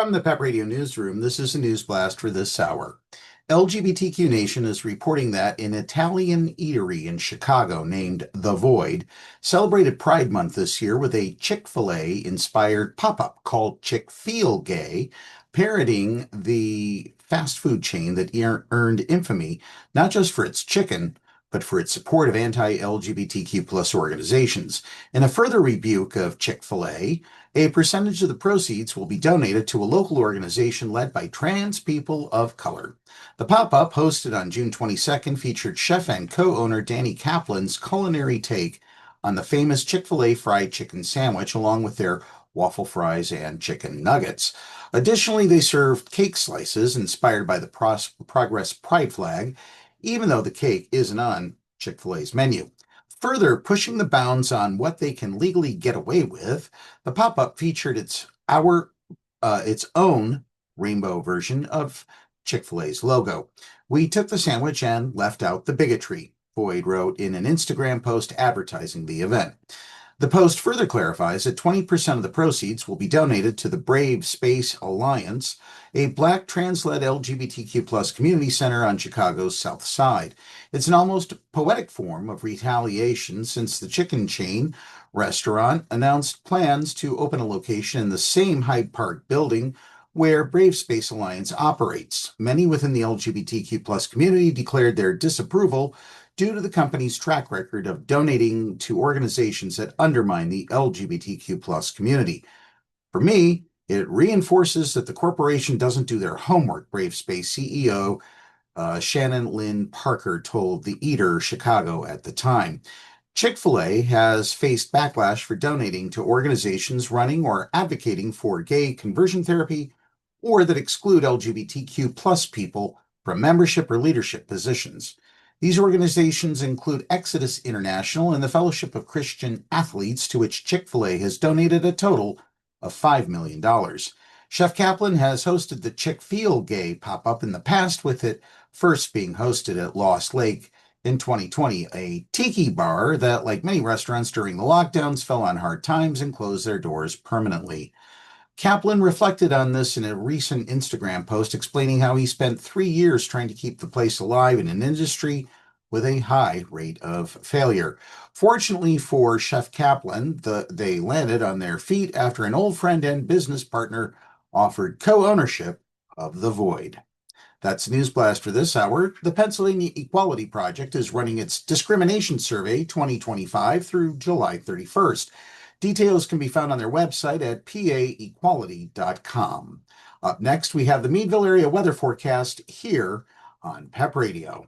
From the PEP Radio Newsroom, this is a news blast for this hour. LGBTQ Nation is reporting that an Italian eatery in Chicago named The Void celebrated Pride Month this year with a Chick-fil-A-inspired pop-up called Chick-fil-Gay, parodying the fast food chain that earned infamy not just for its chicken, but for its support of anti-LGBTQ plus organizations. In a further rebuke of Chick-fil-A, a percentage of the proceeds will be donated to a local organization led by trans people of color. The pop-up, hosted on June 22nd, featured chef and co-owner Danny Kaplan's culinary take on the famous Chick-fil-A fried chicken sandwich, along with their waffle fries and chicken nuggets. Additionally, they served cake slices inspired by the Progress Pride flag, even though the cake isn't on Chick-fil-A's menu. Further pushing the bounds on what they can legally get away with, the pop-up featured its own rainbow version of Chick-fil-A's logo. "We took the sandwich and left out the bigotry," Boyd wrote in an Instagram post advertising the event. The post further clarifies that 20% of the proceeds will be donated to the Brave Space Alliance, a Black trans-led LGBTQ plus community center on Chicago's South Side. It's an almost poetic form of retaliation since the chicken chain restaurant announced plans to open a location in the same Hyde Park building where Brave Space Alliance operates. Many within the LGBTQ plus community declared their disapproval due to the company's track record of donating to organizations that undermine the LGBTQ plus community. For me, it reinforces that the corporation doesn't do their homework, Brave Space CEO Shannon Lynn Parker told the Eater Chicago at the time. Chick-fil-A has faced backlash for donating to organizations running or advocating for gay conversion therapy or that exclude LGBTQ plus people from membership or leadership positions. These organizations include Exodus International and the Fellowship of Christian Athletes, to which Chick-fil-A has donated a total of $5 million. Chef Kaplan has hosted the Chick-fil-Gay pop-up in the past, with it first being hosted at Lost Lake in 2020, a tiki bar that, like many restaurants during the lockdowns, fell on hard times and closed their doors permanently. Kaplan reflected on this in a recent Instagram post, explaining how he spent 3 years trying to keep the place alive in an industry with a high rate of failure. Fortunately for Chef Kaplan, they landed on their feet after an old friend and business partner offered co-ownership of The Void. That's News Blast for this hour. The Pennsylvania Equality Project is running its Discrimination Survey 2025 through July 31st. Details can be found on their website at paequality.com. Up next, we have the Meadville area weather forecast here on PEP Radio.